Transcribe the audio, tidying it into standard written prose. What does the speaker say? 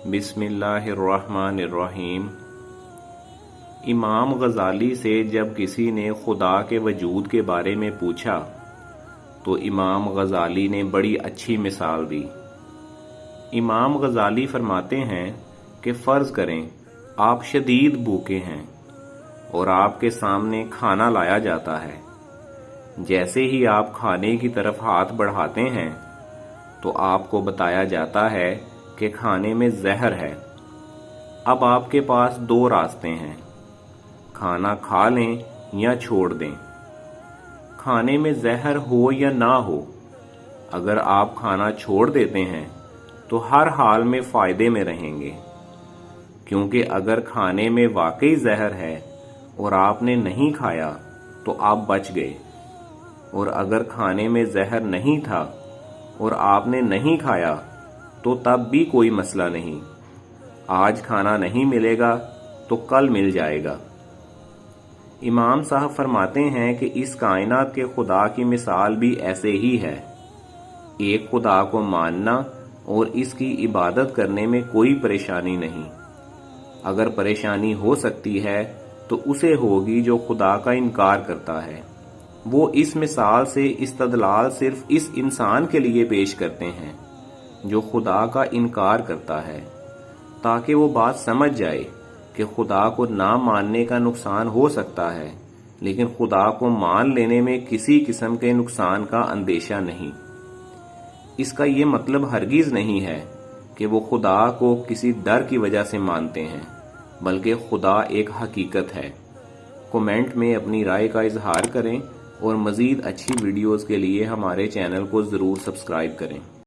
बिस्मिल्लाहिर्रहमानिर्रहीम। इमाम गज़ाली से जब किसी ने खुदा के वजूद के बारे में पूछा तो इमाम गज़ाली ने बड़ी अच्छी मिसाल दी। इमाम गज़ाली फरमाते हैं कि फ़र्ज़ करें आप शदीद भूखे हैं और आपके सामने खाना लाया जाता है। जैसे ही आप खाने की तरफ हाथ बढ़ाते हैं तो आपको बताया जाता है कि खाने में जहर है। अब आपके पास दो रास्ते हैं, खाना खा लें या छोड़ दें। खाने में जहर हो या ना हो, अगर आप खाना छोड़ देते हैं तो हर हाल में फ़ायदे में रहेंगे, क्योंकि अगर खाने में वाकई जहर है और आपने नहीं खाया तो आप बच गए, और अगर खाने में जहर नहीं था और आपने नहीं खाया तो तब भी कोई मसला नहीं। आज खाना नहीं मिलेगा तो कल मिल जाएगा। इमाम साहब फरमाते हैं कि इस कायनात के खुदा की मिसाल भी ऐसे ही है। एक खुदा को मानना और इसकी इबादत करने में कोई परेशानी नहीं। अगर परेशानी हो सकती है तो उसे होगी जो खुदा का इनकार करता है। वो इस मिसाल से इस्तदलाल सिर्फ इस इंसान के लिए पेश करते हैं जो खुदा का इनकार करता है, ताकि वो बात समझ जाए कि खुदा को ना मानने का नुकसान हो सकता है, लेकिन खुदा को मान लेने में किसी किस्म के नुकसान का अंदेशा नहीं। इसका ये मतलब हरगिज नहीं है कि वो खुदा को किसी डर की वजह से मानते हैं, बल्कि खुदा एक हकीकत है। कमेंट में अपनी राय का इजहार करें और मज़ीद अच्छी वीडियोज़ के लिए हमारे चैनल को ज़रूर सब्सक्राइब करें।